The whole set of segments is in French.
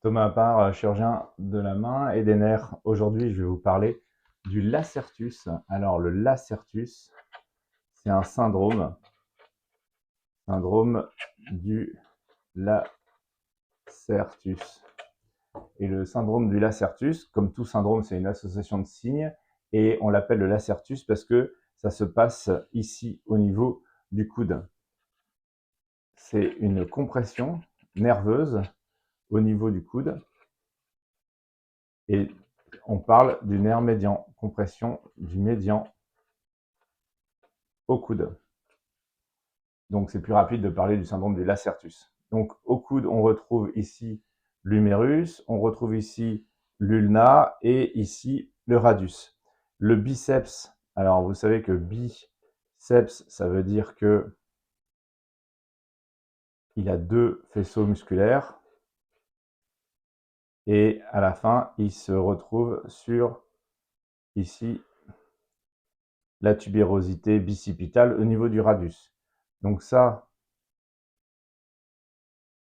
Thomas Appart, chirurgien de la main et des nerfs. Aujourd'hui, je vais vous parler du Lacertus. Alors, le Lacertus, c'est un syndrome du Lacertus. Et le syndrome du Lacertus, comme tout syndrome, c'est une association de signes et on l'appelle le Lacertus parce que ça se passe ici au niveau du coude. C'est une compression nerveuse au niveau du coude et on parle du nerf médian, compression du médian au coude. Donc c'est plus rapide de parler du syndrome du Lacertus. Donc au coude, on retrouve ici l'humérus, on retrouve ici l'ulna et ici le radius. Le biceps, alors vous savez que biceps, ça veut dire que il a deux faisceaux musculaires et à la fin, il se retrouve sur ici la tubérosité bicipitale au niveau du radius. Donc ça,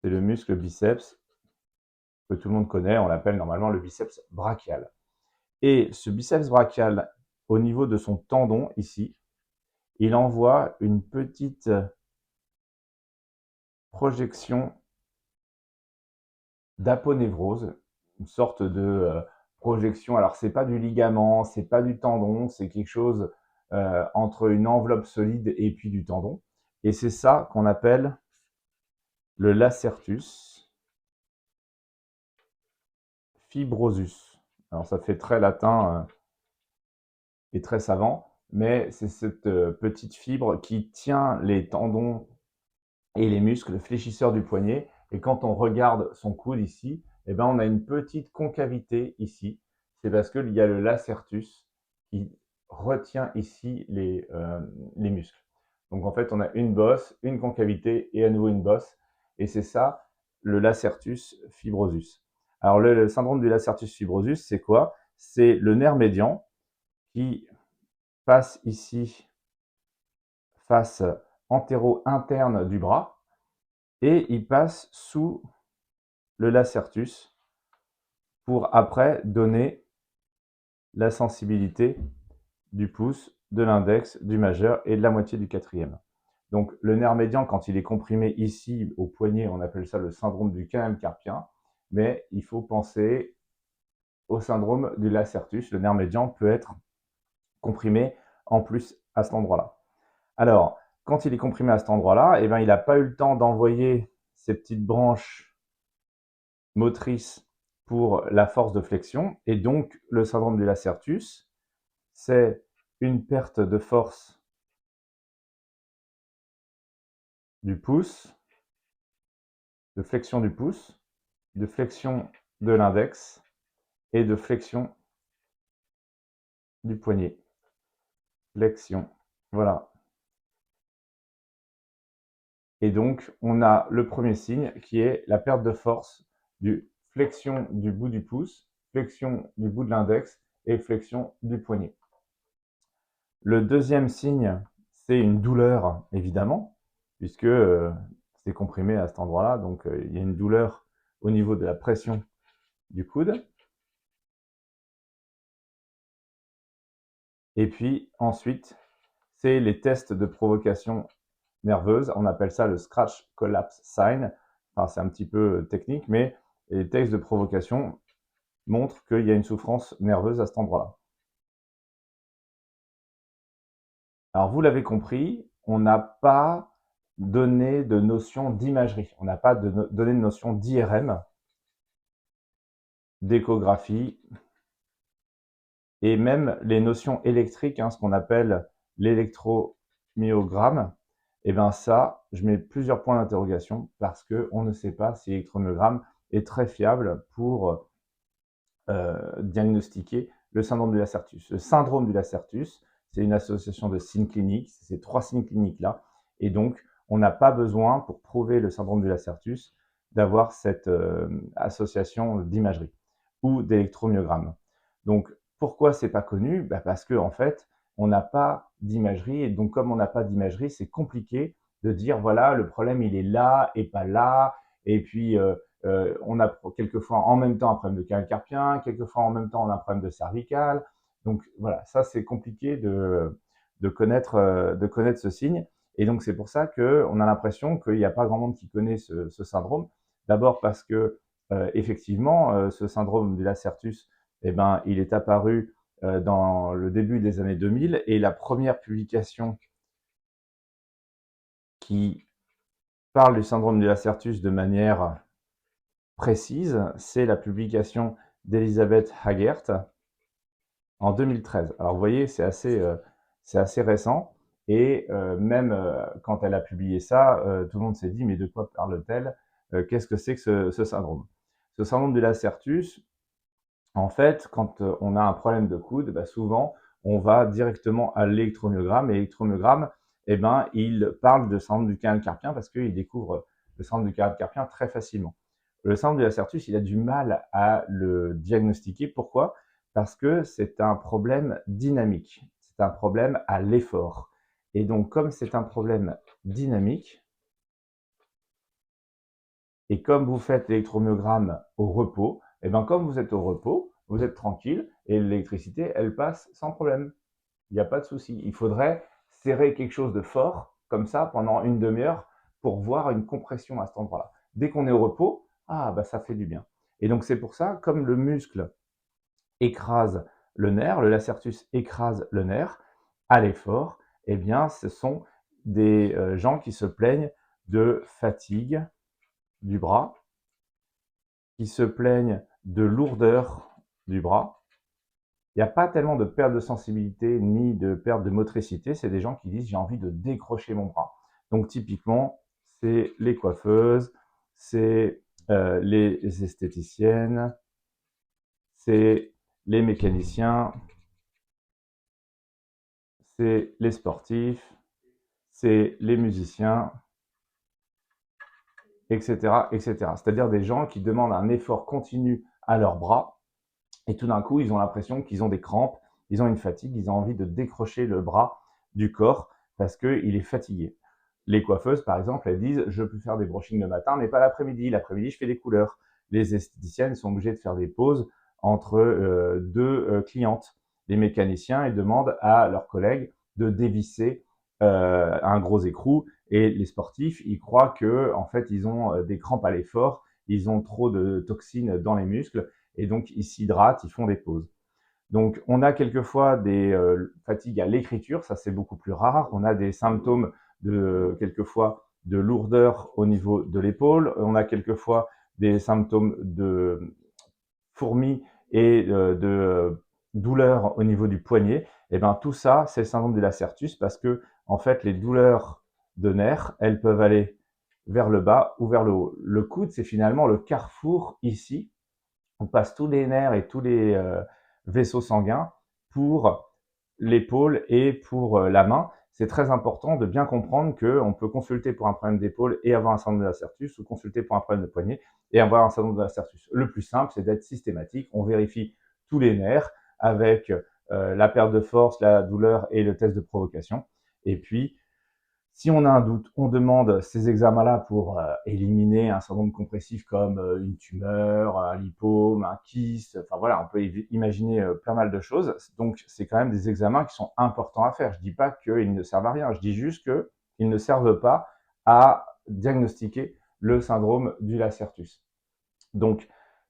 c'est le muscle biceps que tout le monde connaît, on l'appelle normalement le biceps brachial. Et ce biceps brachial, au niveau de son tendon ici, il envoie une petite projection d'aponévrose, une sorte de projection. Alors c'est pas du ligament, c'est pas du tendon, c'est quelque chose entre une enveloppe solide et puis du tendon. Et c'est ça qu'on appelle le lacertus fibrosus. Alors ça fait très latin et très savant, mais c'est cette petite fibre qui tient les tendons et les muscles fléchisseurs du poignet. Et quand on regarde son coude ici, eh ben, on a une petite concavité ici. C'est parce qu'il y a le lacertus qui retient ici les muscles. Donc en fait, on a une bosse, une concavité et à nouveau une bosse. Et c'est ça, le lacertus fibrosus. Alors le syndrome du lacertus fibrosus, c'est quoi? C'est le nerf médian qui passe ici, face antéro-interne du bras, et il passe sous le lacertus pour après donner la sensibilité du pouce, de l'index, du majeur et de la moitié du quatrième. Donc le nerf médian, quand il est comprimé ici au poignet, on appelle ça le syndrome du canal carpien, mais il faut penser au syndrome du lacertus. Le nerf médian peut être comprimé en plus à cet endroit-là. Alors, quand il est comprimé à cet endroit-là, eh ben, il n'a pas eu le temps d'envoyer ces petites branches motrices pour la force de flexion. Et donc, le syndrome du lacertus, c'est une perte de force du pouce, de flexion du pouce, de flexion de l'index et de flexion du poignet. Flexion. Voilà. Et donc, on a le premier signe qui est la perte de force du flexion du bout du pouce, flexion du bout de l'index et flexion du poignet. Le deuxième signe, c'est une douleur, évidemment, puisque c'est comprimé à cet endroit-là, donc il y a une douleur au niveau de la pression du coude. Et puis ensuite, c'est les tests de provocation nerveuse. On appelle ça le scratch collapse sign. Enfin, c'est un petit peu technique, mais les tests de provocation montrent qu'il y a une souffrance nerveuse à cet endroit-là. Alors, vous l'avez compris, on n'a pas donné de notion d'imagerie. On n'a pas donné de notion d'IRM, d'échographie, et même les notions électriques, ce qu'on appelle l'électromyogramme, et bien ça, je mets plusieurs points d'interrogation parce qu'on ne sait pas si l'électromyogramme est très fiable pour diagnostiquer le syndrome du Lacertus. Le syndrome du Lacertus, c'est une association de signes cliniques, c'est ces trois signes cliniques-là, et donc on n'a pas besoin, pour prouver le syndrome du Lacertus, d'avoir cette association d'imagerie ou d'électromyogramme. Donc pourquoi c'est pas connu? Parce que en fait, on n'a pas d'imagerie, et donc comme on n'a pas d'imagerie, c'est compliqué de dire voilà, le problème il est là et pas là, et puis on a quelquefois en même temps un problème de canal carpien, quelquefois en même temps on a un problème de cervical. Donc voilà, ça c'est compliqué de connaître ce signe. Et donc c'est pour ça qu'on a l'impression qu'il n'y a pas grand monde qui connaît ce syndrome. D'abord parce que effectivement, ce syndrome du Lacertus, eh ben, il est apparu dans le début des années 2000, et la première publication qui parle du syndrome du Lacertus de manière précise, c'est la publication d'Elisabeth Hagert en 2013. Alors vous voyez, c'est assez récent, et même quand elle a publié ça, tout le monde s'est dit mais de quoi parle-t-elle? Qu'est-ce que c'est que ce syndrome? Ce syndrome du Lacertus, en fait, quand on a un problème de coude, bah, souvent on va directement à l'électromyogramme, et l'électromyogramme, eh ben, il parle de syndrome du canal carpien parce qu'il découvre le syndrome du canal carpien très facilement. Le syndrome du Lacertus, il a du mal à le diagnostiquer. Pourquoi? Parce que c'est un problème dynamique, c'est un problème à l'effort. Et donc, comme c'est un problème dynamique, et comme vous faites l'électromyogramme au repos, et bien comme vous êtes au repos, vous êtes tranquille, et l'électricité, elle passe sans problème. Il n'y a pas de souci. Il faudrait serrer quelque chose de fort, comme ça, pendant une demi-heure, pour voir une compression à cet endroit-là. Dès qu'on est au repos, ah, bah, ça fait du bien. Et donc, c'est pour ça, comme le muscle écrase le nerf, le Lacertus écrase le nerf, à l'effort, eh bien, ce sont des gens qui se plaignent de fatigue du bras, qui se plaignent de lourdeur du bras. Il n'y a pas tellement de perte de sensibilité ni de perte de motricité. C'est des gens qui disent j'ai envie de décrocher mon bras. Donc typiquement, c'est les coiffeuses, c'est les esthéticiennes, c'est les mécaniciens, c'est les sportifs, c'est les musiciens, etc., etc. C'est-à-dire des gens qui demandent un effort continu à leurs bras, et tout d'un coup, ils ont l'impression qu'ils ont des crampes, ils ont une fatigue, ils ont envie de décrocher le bras du corps parce qu'il est fatigué. Les coiffeuses, par exemple, elles disent je peux faire des brushings le matin, mais pas l'après-midi. L'après-midi, je fais des couleurs. Les esthéticiennes sont obligées de faire des pauses entre deux clientes. Les mécaniciens, ils demandent à leurs collègues de dévisser un gros écrou, et les sportifs, ils croient que en fait, ils ont des crampes à l'effort, ils ont trop de toxines dans les muscles, et donc ils s'hydratent, ils font des pauses. Donc on a quelquefois des fatigues à l'écriture, ça c'est beaucoup plus rare. On a des symptômes quelquefois de lourdeur au niveau de l'épaule. On a quelquefois des symptômes de fourmis et de douleurs au niveau du poignet. Et bien tout ça, c'est le syndrome du Lacertus, parce que en fait les douleurs de nerfs, elles peuvent aller vers le bas ou vers le haut. Le coude, c'est finalement le carrefour ici. On passe tous les nerfs et tous les vaisseaux sanguins pour l'épaule et pour la main. C'est très important de bien comprendre qu'on peut consulter pour un problème d'épaule et avoir un syndrome de Lacertus, ou consulter pour un problème de poignet et avoir un syndrome de Lacertus. Le plus simple, c'est d'être systématique. On vérifie tous les nerfs avec la perte de force, la douleur et le test de provocation. Et puis, si on a un doute, on demande ces examens-là pour éliminer un syndrome compressif comme une tumeur, un lipome, un kyste. Enfin voilà, on peut imaginer plein mal de choses. Donc c'est quand même des examens qui sont importants à faire. Je dis pas qu'ils ne servent à rien. Je dis juste qu'ils ne servent pas à diagnostiquer le syndrome du Lacertus. Donc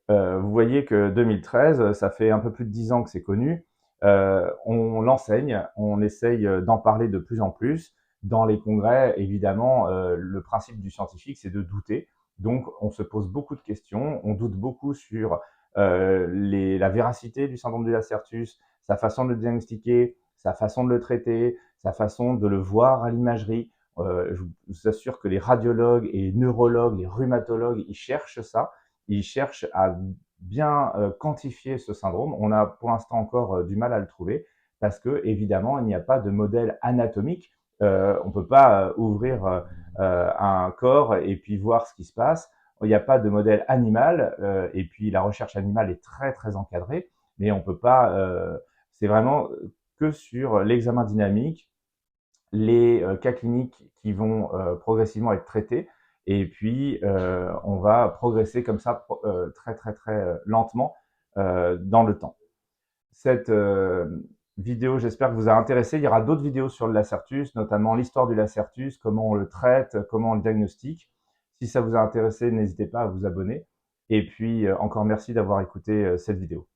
vous voyez que 2013, ça fait un peu plus de 10 ans que c'est connu. On l'enseigne, on essaye d'en parler de plus en plus. Dans les congrès, évidemment, le principe du scientifique, c'est de douter. Donc, on se pose beaucoup de questions, on doute beaucoup sur la véracité du syndrome du Lacertus, sa façon de le diagnostiquer, sa façon de le traiter, sa façon de le voir à l'imagerie. Je vous assure que les radiologues et les neurologues, les rhumatologues, ils cherchent ça. Ils cherchent à bien quantifier ce syndrome. On a pour l'instant encore du mal à le trouver, parce que évidemment, il n'y a pas de modèle anatomique. On ne peut pas ouvrir un corps et puis voir ce qui se passe. Il n'y a pas de modèle animal, et puis la recherche animale est très très encadrée, mais on peut pas. C'est vraiment que sur l'examen dynamique, les cas cliniques qui vont progressivement être traités, Et puis, on va progresser comme ça très, très, très lentement dans le temps. Cette vidéo, j'espère que vous a intéressé. Il y aura d'autres vidéos sur le Lacertus, notamment l'histoire du Lacertus, comment on le traite, comment on le diagnostique. Si ça vous a intéressé, n'hésitez pas à vous abonner. Et puis, encore merci d'avoir écouté cette vidéo.